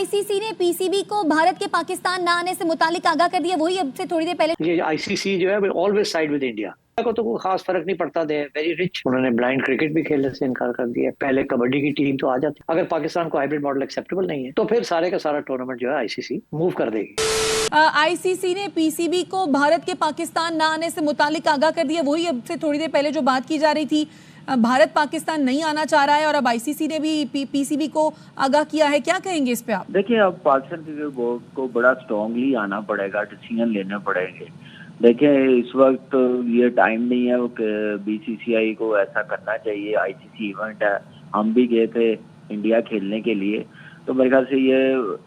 ICC ने PCB को भारत के पाकिस्तान ना आने से मुतालिक आगाह कर दिया। वही अब से थोड़ी देर पहले ये आईसीसी जो है ऑलवेज साइड विद इंडिया को तो कोई खास फर्क नहीं पड़ता। They very rich. उन्होंने ब्लाइंड क्रिकेट भी खेलने से इनकार कर दिया। पहले कबड्डी की टीम तो आ जाती। अगर पाकिस्तान को हाइब्रिड मॉडल एक्सेप्टेबल नहीं है तो फिर सारे का सारा टूर्नामेंट जो है आईसीसी मूव कर देगी। आईसीसी ने पीसीबी को भारत के पाकिस्तान ना आने से मुतालिक आगाह कर दिया। वही अब से थोड़ी देर पहले जो बात की जा रही थी, भारत पाकिस्तान नहीं आना चाह रहा है और अब आईसीसी ने भी पीसीबी को आगाह किया है। क्या कहेंगे इस पे आप? देखिए, अब पाकिस्तान क्रिकेट बोर्ड को बड़ा स्ट्रांगली आना पड़ेगा, डिसीजन लेने पड़ेंगे। देखिए, इस वक्त ये टाइम नहीं है कि बीसीसीआई को ऐसा करना चाहिए। आईसीसी इवेंट है, हम भी गए थे इंडिया खेलने के लिए, तो मेरे ख्याल से ये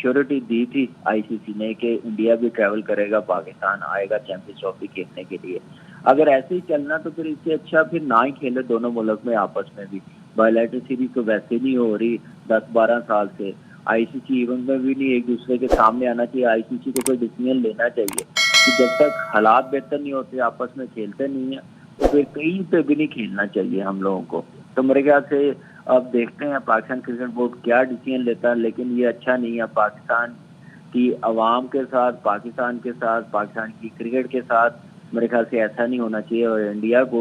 श्योरिटी दी थी आईसीसी ने कि इंडिया भी ट्रैवल करेगा, पाकिस्तान आएगा चैंपियंस ट्रॉफी खेलने के लिए। अगर ऐसे ही चलना तो फिर इससे अच्छा फिर ना ही खेले दोनों मुल्क में आपस में भी। बायलैटरल सीरीज तो वैसे नहीं हो रही 10-12 साल से। आईसीसी इवेंट में भी नहीं एक दूसरे के सामने आना चाहिए। आईसीसी को कोई डिसीजन लेना चाहिए कि जब तक हालात बेहतर नहीं होते, आपस में खेलते नहीं है, तो फिर कहीं पे भी नहीं खेलना चाहिए हम लोगों को। तो मेरे ख्याल से अब देखते हैं पाकिस्तान क्रिकेट बोर्ड क्या डिसीजन लेता है, लेकिन ये अच्छा नहीं है पाकिस्तान की आवाम के साथ, पाकिस्तान के साथ, पाकिस्तान की क्रिकेट के साथ। मेरे ख्याल से ऐसा नहीं होना चाहिए और इंडिया को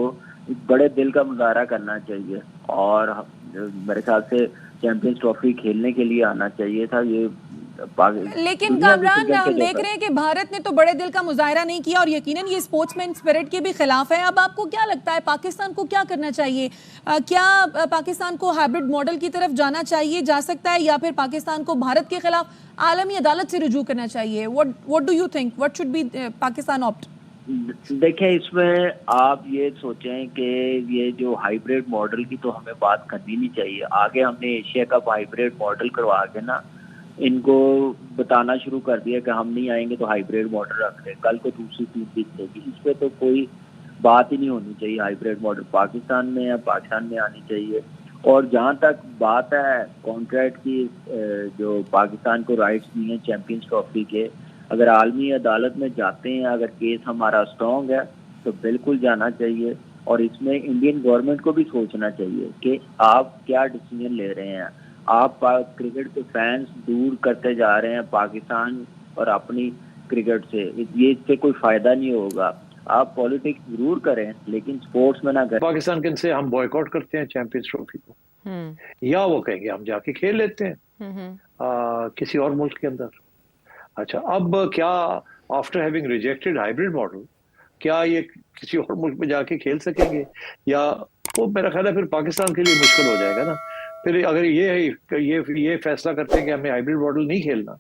बड़े दिल का मुजाहरा करना चाहिए और मेरे ख्याल से चैंपियंस ट्रॉफी खेलने के लिए आना चाहिए था। ये लेकिन कामरान, हम देख रहे हैं कि भारत ने तो बड़े दिल का मुजाहरा नहीं किया और यकीनन ये स्पोर्ट्समैन स्पिरिट के भी खिलाफ है। अब आपको क्या लगता है पाकिस्तान को क्या करना चाहिए? क्या पाकिस्तान को हाइब्रिड मॉडल की तरफ जाना चाहिए, जा सकता है, या फिर पाकिस्तान को भारत के खिलाफ आलमी अदालत से रुजू करना चाहिए? What do you think, what should be Pakistan opt? देखिए, इसमें आप ये सोचें कि ये जो हाइब्रिड मॉडल की तो हमें बात करनी नहीं चाहिए। आगे हमने एशिया कप हाइब्रिड मॉडल करवा के ना इनको बताना शुरू कर दिया कि हम नहीं आएंगे तो हाइब्रिड मॉडल रख रहे, कल को दूसरी टीम जीतेगी। इस पे तो कोई बात ही नहीं होनी चाहिए। हाइब्रिड मॉडल पाकिस्तान में है, पाकिस्तान में आनी चाहिए। और जहाँ तक बात है कॉन्ट्रैक्ट की, जो पाकिस्तान को राइट्स नहीं है चैंपियंस ट्रॉफी के, अगर आलमी अदालत में जाते हैं, अगर केस हमारा स्ट्रॉन्ग है तो बिल्कुल जाना चाहिए। और इसमें इंडियन गवर्नमेंट को भी सोचना चाहिए कि आप क्या डिसीजन ले रहे हैं। आप क्रिकेट के फैंस दूर करते जा रहे हैं पाकिस्तान और अपनी क्रिकेट से, ये इससे कोई फायदा नहीं होगा। आप पॉलिटिक्स जरूर करें लेकिन स्पोर्ट्स में ना करें। पाकिस्तान के से हम बॉयकॉट करते हैं चैंपियंस ट्रॉफी को, या वो कहेंगे हम जाके खेल लेते हैं किसी और मुल्क के अंदर। अच्छा, अब क्या after having rejected hybrid model क्या ये किसी और मुल्क में जाके खेल सकेंगे? या वो मेरा ख्याल है फिर पाकिस्तान के लिए मुश्किल हो जाएगा ना। फिर अगर ये फैसला करते हैं कि हमें हाइब्रिड मॉडल नहीं खेलना,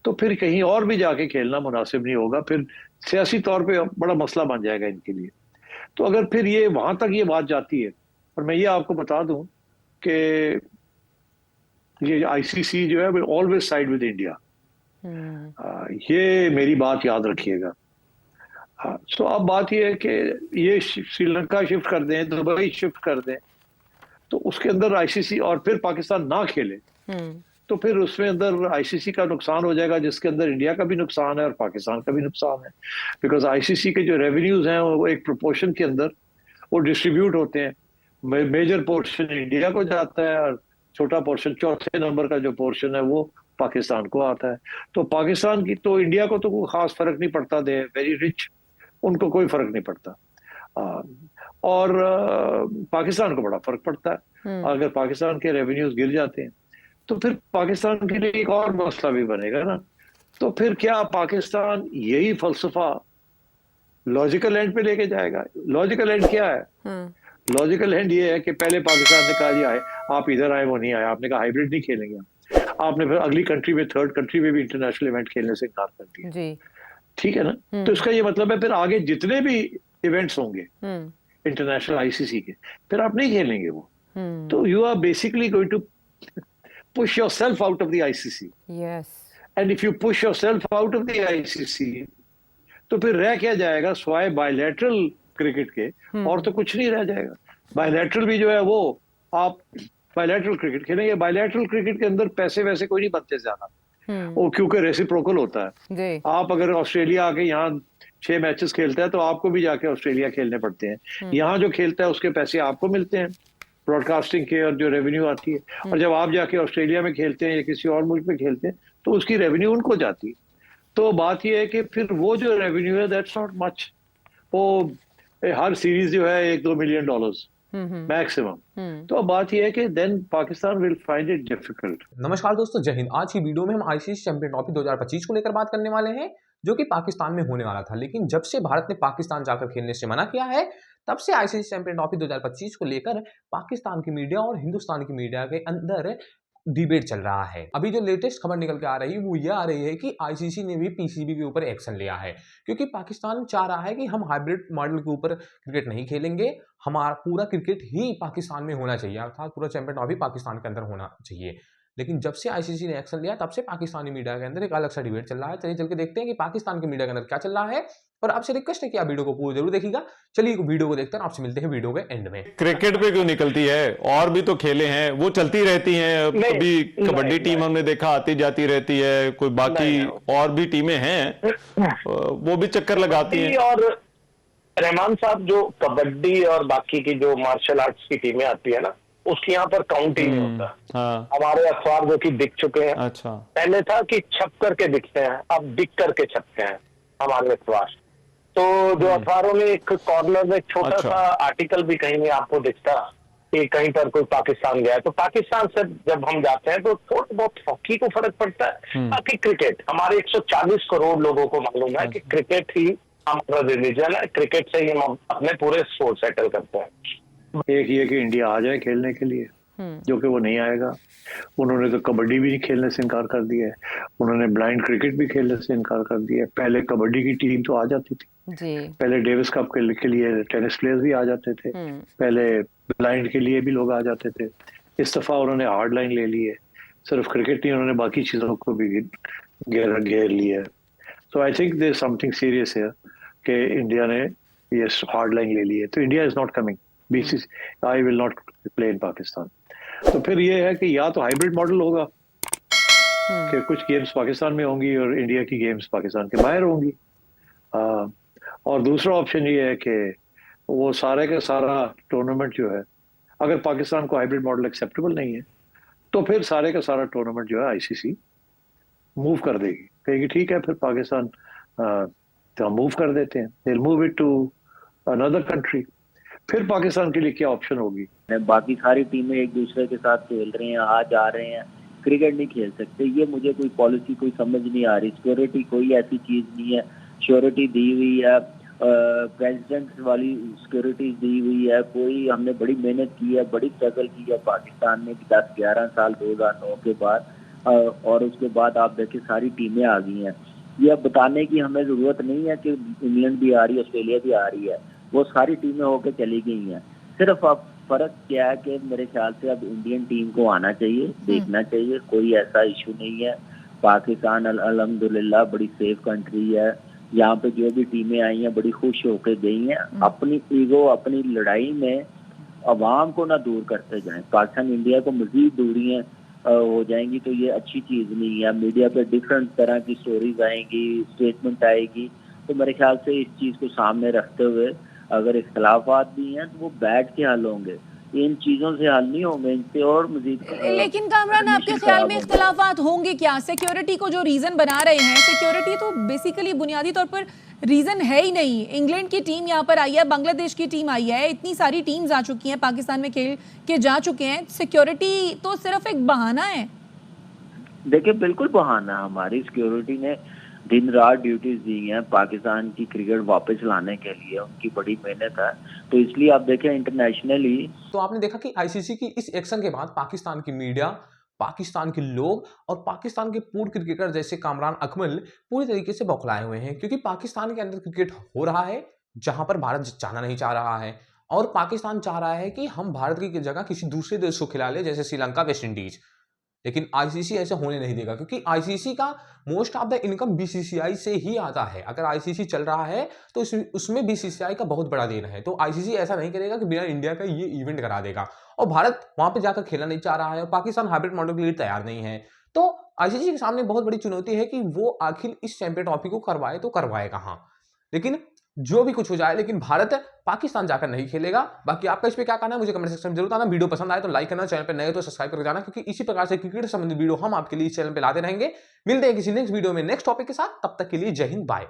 तो फिर कहीं और भी जाके खेलना मुनासिब नहीं होगा। फिर सियासी तौर पे बड़ा मसला बन जाएगा इनके लिए। तो अगर फिर ये वहां तक ये बात जाती है, और मैं ये आपको बता दूं कि ये आईसीसी जो है ऑलवेज साइड विद इंडिया। ये मेरी बात याद रखिएगा। तो अब बात ये है कि ये श्रीलंका शिफ्ट कर दें, दुबई शिफ्ट कर दें, तो उसके अंदर आईसीसी और फिर पाकिस्तान ना खेले तो फिर उसमें अंदर आईसीसी का नुकसान हो जाएगा, जिसके अंदर इंडिया का भी नुकसान है और पाकिस्तान का भी नुकसान है। बिकॉज आईसीसी के जो रेवेन्यूज हैं वो एक प्रोपोर्शन के अंदर वो डिस्ट्रीब्यूट होते हैं। मेजर पोर्शन इंडिया को जाता है और छोटा पोर्शन, चौथे नंबर का जो पोर्शन है वो पाकिस्तान को आता है। तो पाकिस्तान की तो इंडिया को तो कोई खास फर्क नहीं पड़ता। दे वेरी रिच, उनको कोई फर्क नहीं पड़ता। और पाकिस्तान को बड़ा फर्क पड़ता है। अगर पाकिस्तान के रेवेन्यूज गिर जाते हैं तो फिर पाकिस्तान के लिए एक और मसला भी बनेगा ना। तो फिर क्या पाकिस्तान यही फलसफा लॉजिकल एंड पे लेके जाएगा? लॉजिकल एंड क्या है? लॉजिकल एंड ये है कि पहले पाकिस्तान ने कहा जी आए, आप इधर आए, वो नहीं आए। आपने कहा हाइब्रिड नहीं खेलेंगे हम। आपने फिर अगली कंट्री में, थर्ड कंट्री में भी इंटरनेशनल इवेंट खेलने से इनकार कर दिया। ठीक है ना? तो इसका ये मतलब है फिर आगे जितने भी इवेंट्स होंगे इंटरनेशनल आईसीसी के, फिर आप नहीं खेलेंगे वो। तो you are basically going to push yourself out of the ICC. Yes. And if you push yourself out of the ICC, तो फिर रह क्या जाएगा स्वाय बायलैटरल क्रिकेट के, और तो कुछ नहीं रह जाएगा। बायलैटरल भी जो है वो आप बायलैटरल क्रिकेट खेलेंगे। बायलैटरल क्रिकेट के अंदर पैसे वैसे कोई नहीं बनते ज्यादा, वो क्योंकि रेसिप्रोकल होता है। आप अगर ऑस्ट्रेलिया आके यहाँ 6 मैचेस खेलता है तो आपको भी जाके ऑस्ट्रेलिया खेलने पड़ते हैं। यहाँ जो खेलता है उसके पैसे आपको मिलते हैं, ब्रॉडकास्टिंग के और जो रेवेन्यू आती है, और जब आप जाके ऑस्ट्रेलिया में खेलते हैं या किसी और मुल्क में खेलते हैं तो उसकी रेवेन्यू उनको जाती है। तो बात यह है कि फिर वो जो रेवेन्यू है दैट्स नॉट मच। वो हर सीरीज जो है $1-2 मिलियन मैक्सिमम। तो अब बात यह है कि then Pakistan will find it difficult. नमस्कार दोस्तों, जय हिंद। आज की वीडियो में हम आईसीसी चैंपियन ट्रॉफी 2025 को लेकर बात करने वाले हैं, जो कि पाकिस्तान में होने वाला था। लेकिन जब से भारत ने पाकिस्तान जाकर खेलने से मना किया है, तब से आईसीसी चैंपियन ट्रॉफी 2025 को लेकर पाकिस्तान की मीडिया और हिंदुस्तान की मीडिया के अंदर डिबेट चल रहा है। अभी जो लेटेस्ट खबर निकल के आ रही है वो ये आ रही है कि आईसीसी ने भी पीसीबी के ऊपर एक्शन लिया है, क्योंकि पाकिस्तान चाह रहा है कि हम हाइब्रिड मॉडल के ऊपर क्रिकेट नहीं खेलेंगे, हमारा पूरा क्रिकेट ही पाकिस्तान में होना चाहिए, अर्थात पूरा चैंपियन ट्रॉफी पाकिस्तान के अंदर होना चाहिए। लेकिन जब से आईसीसी ने एक्शन लिया, तब से पाकिस्तानी मीडिया के अंदर एक अलग सा डिबेट चल रहा है। चलिए चल के देखते हैं कि पाकिस्तान की मीडिया के अंदर क्या चल रहा है, और आपसे रिक्वेस्ट है कि आप वीडियो को पूरा जरूर देखिएगा। चलिए वीडियो को देखते हैं, आपसे मिलते हैं वीडियो के एंड में। क्रिकेट पे क्यों निकलती है? और भी तो खेले हैं, वो चलती रहती हैं। कभी कबड्डी टीम हमने देखा आती जाती रहती है, कोई बाकी और भी टीमें हैं वो भी चक्कर लगाती हैं। और रहमान साहब, जो कबड्डी और बाकी की जो मार्शल आर्ट्स की टीमें आती है ना, उसकी यहाँ पर काउंट ही नहीं होता। हाँ। हमारे अखबार जो कि दिख चुके हैं, अच्छा, पहले था कि छप करके दिखते हैं, अब दिख करके छपते हैं हमारे अखबार। तो जो अखबारों में एक कॉर्नर में छोटा सा आर्टिकल भी कहीं नहीं आपको दिखता कि कहीं पर कोई पाकिस्तान गया है। तो पाकिस्तान से जब हम जाते हैं तो थोड़ा बहुत हॉकी को फर्क पड़ता है, बाकी क्रिकेट हमारे 140 करोड़ लोगों को मालूम है कि क्रिकेट ही हमारा रिलीजन है, क्रिकेट से ही हम अपने पूरे स्पोर्ट सेटल करते हैं। एक ये कि इंडिया आ जाए खेलने के लिए, जो कि वो नहीं आएगा। उन्होंने तो कबड्डी भी खेलने से इनकार कर दिया है, उन्होंने ब्लाइंड क्रिकेट भी खेलने से इनकार कर दिया है। पहले कबड्डी की टीम तो आ जाती थी जी। पहले डेविस कप के लिए टेनिस प्लेयर्स भी आ जाते थे, पहले ब्लाइंड के लिए भी लोग आ जाते थे। इस दफा उन्होंने हार्ड लाइन ले ली है, सिर्फ क्रिकेट नहीं, उन्होंने बाकी चीजों को भी घेर लिया है। So I think there is something serious है कि इंडिया ने ये हार्ड लाइन ले ली है। तो India is not coming, BCCI will not play in Pakistan. तो फिर ये है कि या तो हाइब्रिड मॉडल होगा कि कुछ गेम्स पाकिस्तान में होंगी और इंडिया की गेम्स पाकिस्तान के बाहर होंगी, और दूसरा ऑप्शन ये है कि वो सारे का सारा टूर्नामेंट जो है, अगर पाकिस्तान को हाइब्रिड मॉडल एक्सेप्टेबल नहीं है तो फिर सारे का सारा टूर्नामेंट जो है आईसीसी मूव कर देगी, कहेगी ठीक है फिर पाकिस्तान तो हम मूव कर देते हैं, they will move it to another country. फिर पाकिस्तान के लिए क्या ऑप्शन होगी? बाकी सारी टीमें एक दूसरे के साथ खेल रहे हैं, आ जा रहे हैं, क्रिकेट नहीं खेल सकते। ये मुझे कोई पॉलिसी कोई समझ नहीं आ रही। सिक्योरिटी कोई ऐसी चीज नहीं है, श्योरिटी दी हुई है, प्रेसिडेंट वाली सिक्योरिटी दी हुई है। कोई हमने बड़ी मेहनत की है, बड़ी स्ट्रगल की है पाकिस्तान में 10-11 साल 2009 के बाद, और उसके बाद आप देखें सारी टीमें आ गई हैं। ये अब बताने की हमें जरूरत नहीं है कि इंग्लैंड भी आ रही है, ऑस्ट्रेलिया भी आ रही है, वो सारी टीमें होकर चली गई हैं। सिर्फ अब फर्क क्या है कि मेरे ख्याल से अब इंडियन टीम को आना चाहिए, देखना चाहिए, कोई ऐसा इशू नहीं है। पाकिस्तान अल्हम्दुलिल्लाह बड़ी सेफ कंट्री है, यहाँ पे जो भी टीमें आई हैं बड़ी खुश होकर गई हैं। अपनी ईगो, अपनी लड़ाई में अवाम को ना दूर करते जाएं। पाकिस्तान इंडिया को मजीद दूरियां हो जाएंगी तो ये अच्छी चीज नहीं है। मीडिया पे डिफरेंट तरह की स्टोरीज आएंगी, स्टेटमेंट आएगी, तो मेरे ख्याल से इस चीज को सामने रखते हुए अगर इख्तलाफात भी हैं तो वो बैठ के हल होंगे, इन चीजों से हल नहीं होंगे, इनसे और मजीद। लेकिन कामरान, आपके ख्याल में इख्तलाफात होंगे क्या? सिक्योरिटी को जो रीजन बना रहे हैं, सिक्योरिटी तो बेसिकली बुनियादी तौर पर रीजन है ही नहीं। इंग्लैंड की टीम यहाँ पर आई है, बांग्लादेश की टीम आई है, इतनी सारी टीम्स आ चुकी हैं, पाकिस्तान में खेल के जा चुके हैं। सिक्योरिटी तो सिर्फ एक बहाना है। देखिए बिल्कुल बहाना। हमारी सिक्योरिटी ने दिन रात ड्यूटीज दी हैं पाकिस्तान की क्रिकेट वापस लाने के लिए, उनकी बड़ी मेहनत है। तो इसलिए आप देखें इंटरनेशनली, तो आपने देखा कि आईसीसी की इस एक्शन के बाद पाकिस्तान की मीडिया, पाकिस्तान के लोग और पाकिस्तान के पूर्व क्रिकेटर जैसे कामरान अकमल पूरी तरीके से बौखलाए हुए हैं, क्योंकि पाकिस्तान के अंदर क्रिकेट हो रहा है जहां पर भारत जाना नहीं चाह रहा है, और पाकिस्तान चाह रहा है कि हम भारत की जगह किसी दूसरे देश को खिला ले, जैसे श्रीलंका, वेस्ट इंडीज। लेकिन आईसीसी ऐसे होने नहीं देगा, क्योंकि आईसीसी का most of the income BCCI से ही आता है। अगर आईसीसी चल रहा है तो उसमें बीसीसीआई का बहुत बड़ा देन है। तो आईसीसी ऐसा नहीं करेगा कि बिना इंडिया का ये इवेंट करा देगा, और भारत वहां पे जाकर खेलना नहीं चाह रहा है, और पाकिस्तान हाइब्रिड मॉडल के लिए तैयार नहीं है। तो आईसीसी के सामने बहुत बड़ी चुनौती है कि वो आखिर इस चैंपियन ट्रॉफी को करवाए तो करवाए कहाँ। लेकिन जो भी कुछ हो जाए, लेकिन भारत पाकिस्तान जाकर नहीं खेलेगा। बाकी आपका इस पे क्या कहना है मुझे कमेंट सेक्शन में जरूर बताना। वीडियो पसंद आए तो लाइक करना, चैनल पर नए तो सब्सक्राइब करके जाना, क्योंकि इसी प्रकार से क्रिकेट संबंधित वीडियो हम आपके लिए इस चैनल पे लाते रहेंगे। मिलते हैं किसी नेक्स्ट वीडियो में नेक्स्ट टॉपिक के साथ, तब तक के लिए जय हिंद, बाय।